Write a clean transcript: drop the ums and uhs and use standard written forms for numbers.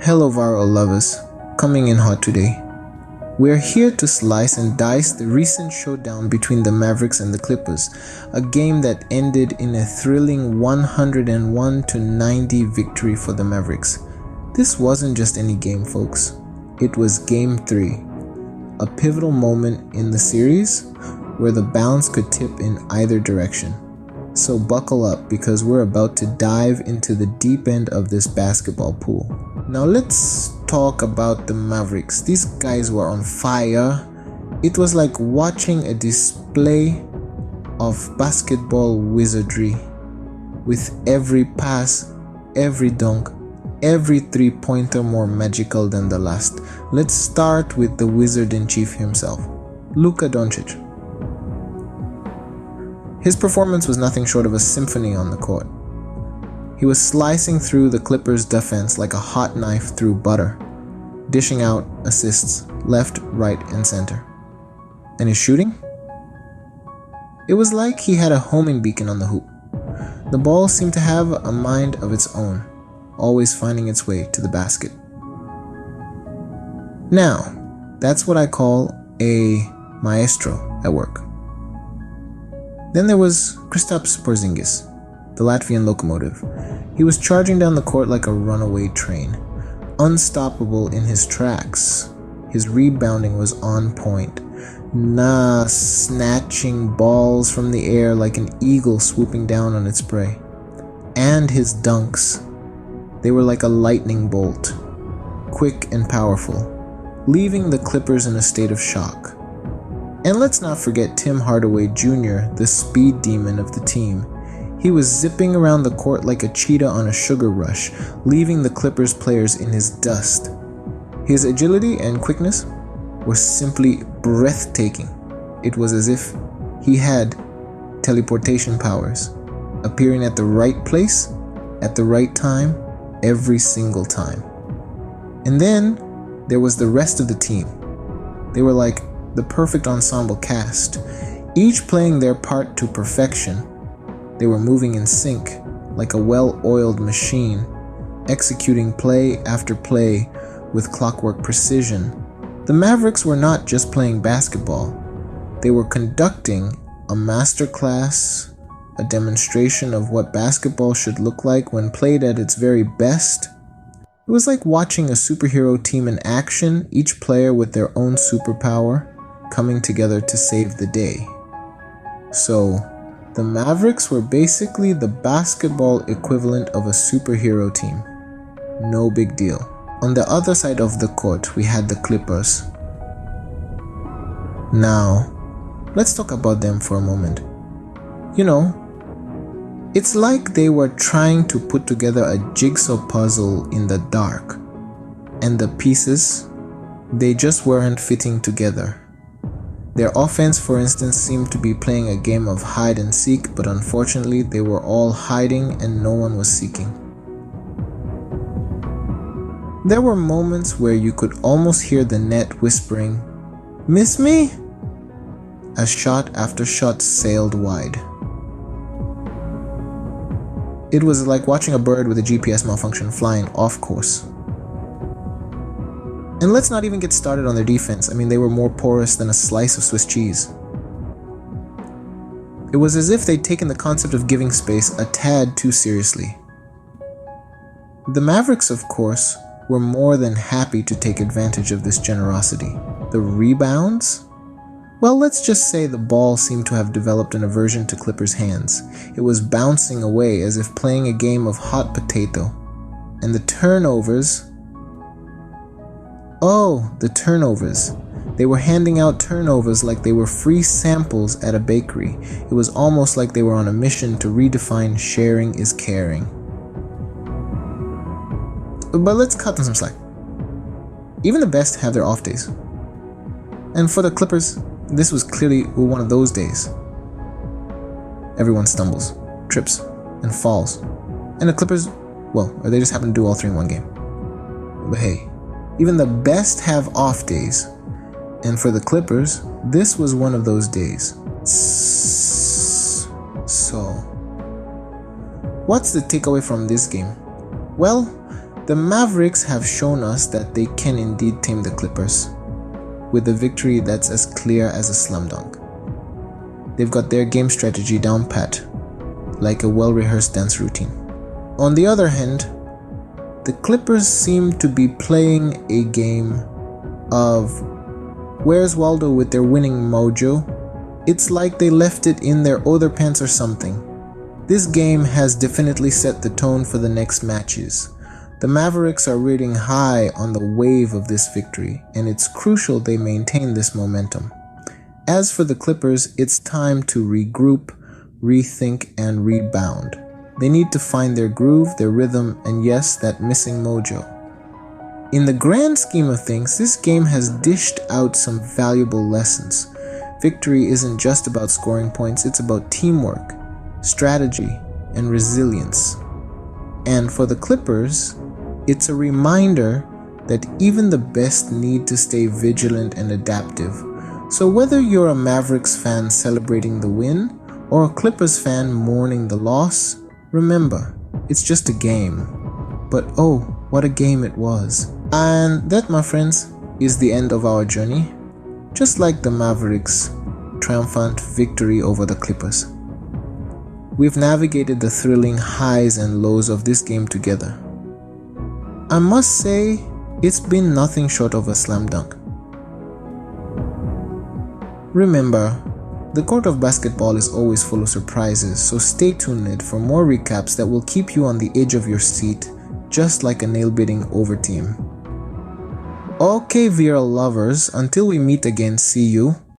Hello viral lovers, coming in hot today. We're here to slice and dice the recent showdown between the Mavericks and the Clippers, a game that ended in a thrilling 101-90 victory for the Mavericks. This wasn't just any game, folks. It was Game 3, a pivotal moment in the series where the balance could tip in either direction. So buckle up because we're about to dive into the deep end of this basketball pool. Now let's talk about the Mavericks. These guys were on fire. It was like watching a display of basketball wizardry, with every pass, every dunk, every three-pointer more magical than the last. Let's start with the wizard-in-chief himself, Luka Doncic. His performance was nothing short of a symphony on the court. He was slicing through the Clippers' defense like a hot knife through butter, dishing out assists left, right, and center. And his shooting? It was like he had a homing beacon on the hoop. The ball seemed to have a mind of its own, always finding its way to the basket. Now, that's what I call a maestro at work. Then there was Kristaps Porzingis, the Latvian locomotive. He was charging down the court like a runaway train, unstoppable in his tracks. His rebounding was on point, snatching balls from the air like an eagle swooping down on its prey. And his dunks, they were like a lightning bolt, quick and powerful, leaving the Clippers in a state of shock. And let's not forget Tim Hardaway Jr., the speed demon of the team. He was zipping around the court like a cheetah on a sugar rush, leaving the Clippers players in his dust. His agility and quickness were simply breathtaking. It was as if he had teleportation powers, appearing at the right place, at the right time, every single time. And then there was the rest of the team. They were like the perfect ensemble cast, each playing their part to perfection. They were moving in sync, like a well-oiled machine, executing play after play with clockwork precision. The Mavericks were not just playing basketball. They were conducting a masterclass, a demonstration of what basketball should look like when played at its very best. It was like watching a superhero team in action, each player with their own superpower, coming together to save the day. So, the Mavericks were basically the basketball equivalent of a superhero team. No big deal. On the other side of the court, we had the Clippers. Now, let's talk about them for a moment. You know, it's like they were trying to put together a jigsaw puzzle in the dark, and the pieces, they just weren't fitting together. Their offense, for instance, seemed to be playing a game of hide and seek, but unfortunately they were all hiding and no one was seeking. There were moments where you could almost hear the net whispering, "Miss me?" as shot after shot sailed wide. It was like watching a bird with a GPS malfunction flying off course. And let's not even get started on their defense. I mean, they were more porous than a slice of Swiss cheese. It was as if they'd taken the concept of giving space a tad too seriously. The Mavericks, of course, were more than happy to take advantage of this generosity. The rebounds? Well, let's just say the ball seemed to have developed an aversion to Clippers' hands. It was bouncing away as if playing a game of hot potato. And the turnovers... Oh, the turnovers. They were handing out turnovers like they were free samples at a bakery. It was almost like they were on a mission to redefine sharing is caring. But let's cut them some slack. Even the best have their off days. And for the Clippers, this was clearly one of those days. Everyone stumbles, trips, and falls. And the Clippers, well, or they just happen to do all three in one game. But hey, even the best have off days, and for the Clippers, this was one of those days. So, what's the takeaway from this game? Well, The Mavericks have shown us that they can indeed tame the Clippers, with a victory that's as clear as a slam dunk. They've got their game strategy down pat, like a well-rehearsed dance routine. On the other hand, the Clippers seem to be playing a game of where's Waldo with their winning mojo. It's like they left it in their other pants or something. This game has definitely set the tone for the next matches. The Mavericks are riding high on the wave of this victory, and it's crucial they maintain this momentum. As for the Clippers, it's time to regroup, rethink, and rebound. They need to find their groove, their rhythm, and yes, that missing mojo. In the grand scheme of things, this game has dished out some valuable lessons. Victory isn't just about scoring points, it's about teamwork, strategy, and resilience. And for the Clippers, it's a reminder that even the best need to stay vigilant and adaptive. So whether you're a Mavericks fan celebrating the win or a Clippers fan mourning the loss, remember, it's just a game. But oh, what a game it was. And that, my friends, is the end of our journey. Just like the Mavericks' triumphant victory over the Clippers. We've navigated the thrilling highs and lows of this game together. I must say, it's been nothing short of a slam dunk. Remember, the court of basketball is always full of surprises, so stay tuned for more recaps that will keep you on the edge of your seat, just like a nail-biting over team. Okay, VRL lovers, until we meet again, see you.